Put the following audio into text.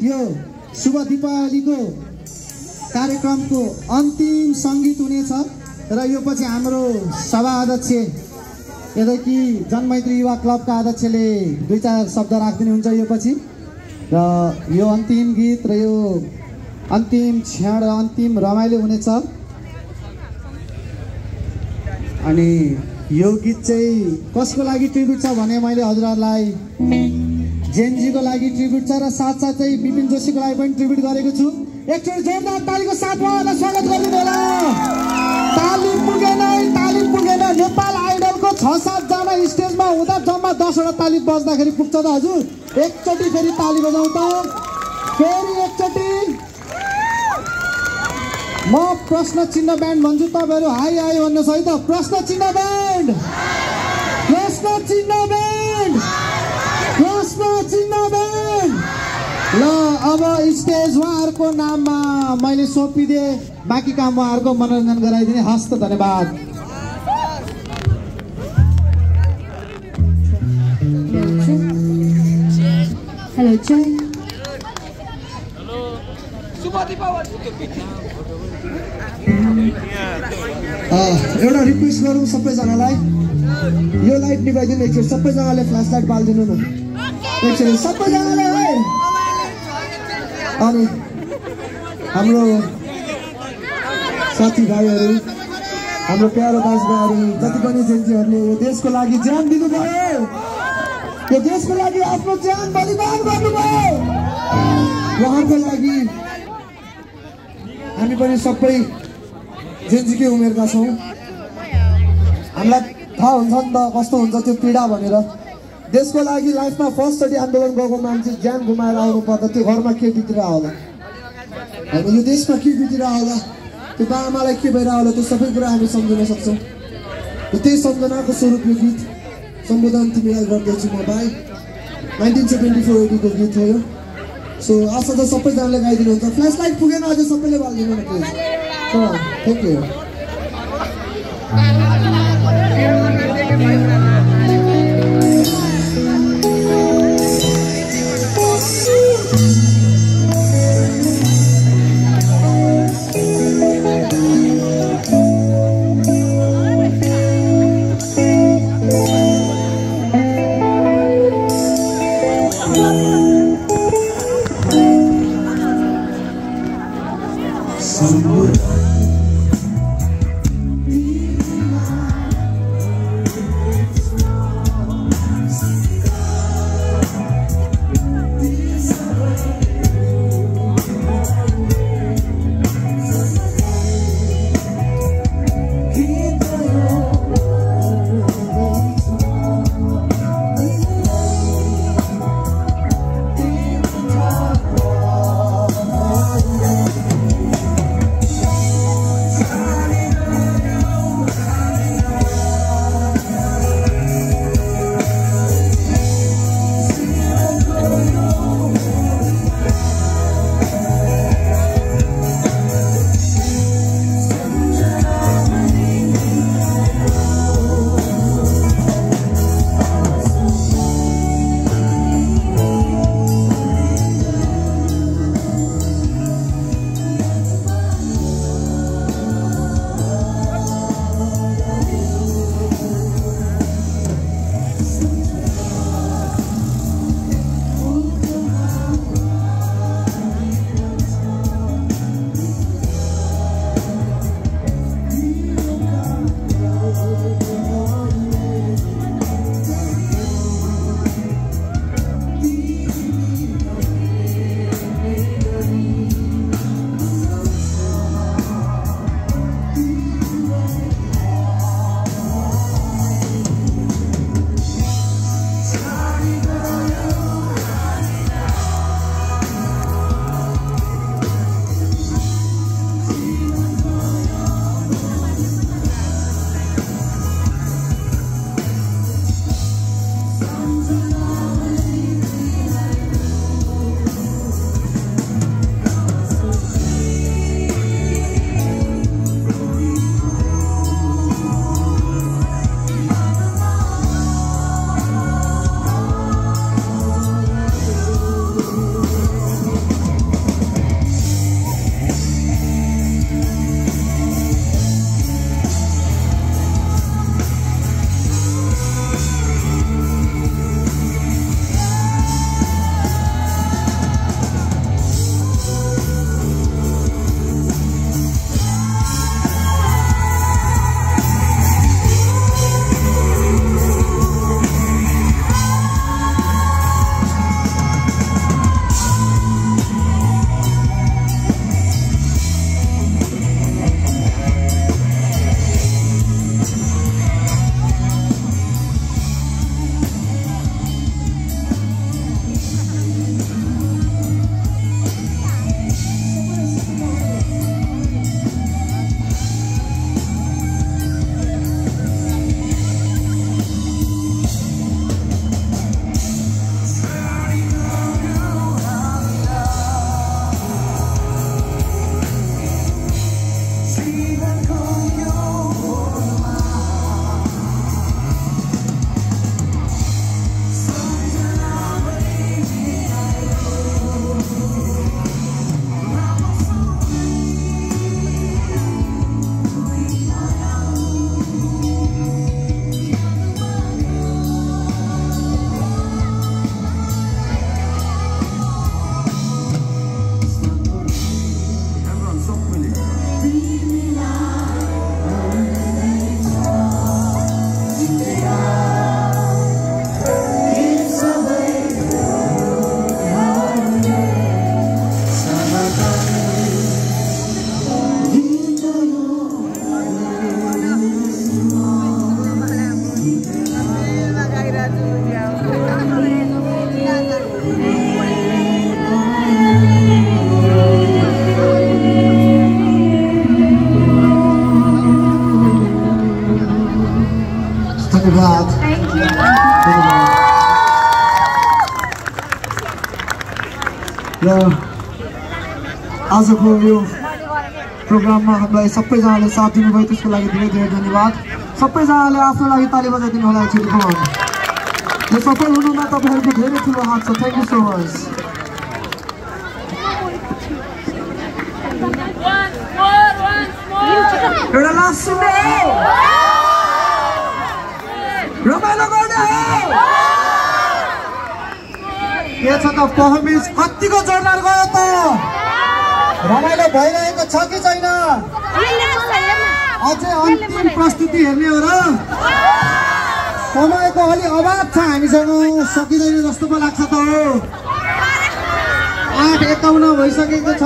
यो शुभ दीपावलीको कार्यक्रमको अन्तिम सङ्गीत हुनेछ र यो पछि हाम्रो सभा अध्यक्ष यदि जनमैत्री युवा क्लबका अध्यक्षले 2-4 शब्द राखिदिनुहुन्छ यो पछि र यो अन्तिम गीत र यो अन्तिम क्षण र अन्तिम रमाइलो हुनेछ। अनि यो गीत चाहिँ कसको लागि ट्रिब्युट छ भने मैले हजुरहरूलाई जेनजीको लागि ट्रिब्युट छ र साथसाथै विपिन जोशीको लागि पनि ट्रिब्युट गरेको छु। एकचोटि जोरदार तालीको साथ उहाँहरूलाई स्वागत गरिदिनु होला। ताली पुगेन नेपाल आइडलको 6-7 जना स्टेजमा हुँदा जम्मा 10 वटा ताली बज्दाखेरि पुग्छ त हजुर। एकचोटि फेरि ताली बजाउँ त, फेरि एकचोटि। म प्रश्न चिन्ह ब्यान्ड भन्छु, तपाईँहरू हाई हाई भन्नुहोस् है त। प्रश्न चिन्ह ब्यान्ड, प्रश्न चिन्ह ब्यान्ड, प्रश्न चिन्ह ब्यान्ड। ल अब स्टेज उहाँहरूको नाममा मैले सोपिदिएँ, बाँकी काम उहाँहरूको मनोरञ्जन गराइदिने। हस्त धन्यवाद। हेलो जय, एउटा रिक्वेस्ट गरौँ सबैजनालाई, यो लाइट निभाइदिनु एकचोटि। सबैजनाले फ्ल्यास लाइट बालिदिनु न एकचोटि सबैजनाले है। अनि हाम्रो साथीभाइहरू, हाम्रो प्यारो दाजुभाइहरू, जति पनि जेन्जीहरूले यो देशको लागि ज्यान दिनुभयो, यो देशको लागि आफ्नो ज्यान बलिदान गर्नुभयो, उहाँहरूको लागि हामी पनि सबै जेन्जीकै उमेरका छौँ। हामीलाई थाहा हुन्छ नि त कस्तो हुन्छ त्यो पीडा भनेर। देशको लागि लाइफमा फर्स्टचोटि आन्दोलन गएको मान्छे ज्यान गुमाएर आउनु पर्दा त्यो घरमा के बितिरहेको होला, होइन यो देशमा के बितिरहेको होला, त्यो बाआमालाई के भइरहेको होला, त्यो सबै कुरा हामी सम्झिन सक्छौँ। त्यही सम्झनाको स्वरूप यो गीत सम्बोधन तिमीलाई गर्दैछु म भाइ। 1974 को गीत हो यो। सो आशा त सबैजनाले गाइदिनुहुन्छ। फ्ल्यास लाइट पुगेन अझै सबैले बालिदिनु न प्लिज। Thank you. र आजको यो प्रोग्राममा हामीलाई सबैजनाले साथ दिनुभयो त्यसको लागि धेरै धेरै धन्यवाद। सबैजनाले आफ्नो लागि ताली बजाइदिनु होला एकचोटि। यो सफल हुनुमा तपाईँहरूको धेरै ठुलो हात छ। Thank you so much. एउटा लास्ट सुन्ने हो, रमाइलो गर्ने हो। के छ त पर्फर्मेन्स कतिको जोरदार गयो त? रमाइलो भइरहेको छ कि छैन? अझै अन्तिम प्रस्तुति हेर्ने हो र? समयको अलि अभाव छ हामीसँग, सकिँदैन जस्तो पो लाग्छ त। 8:51 भइसकेको छ।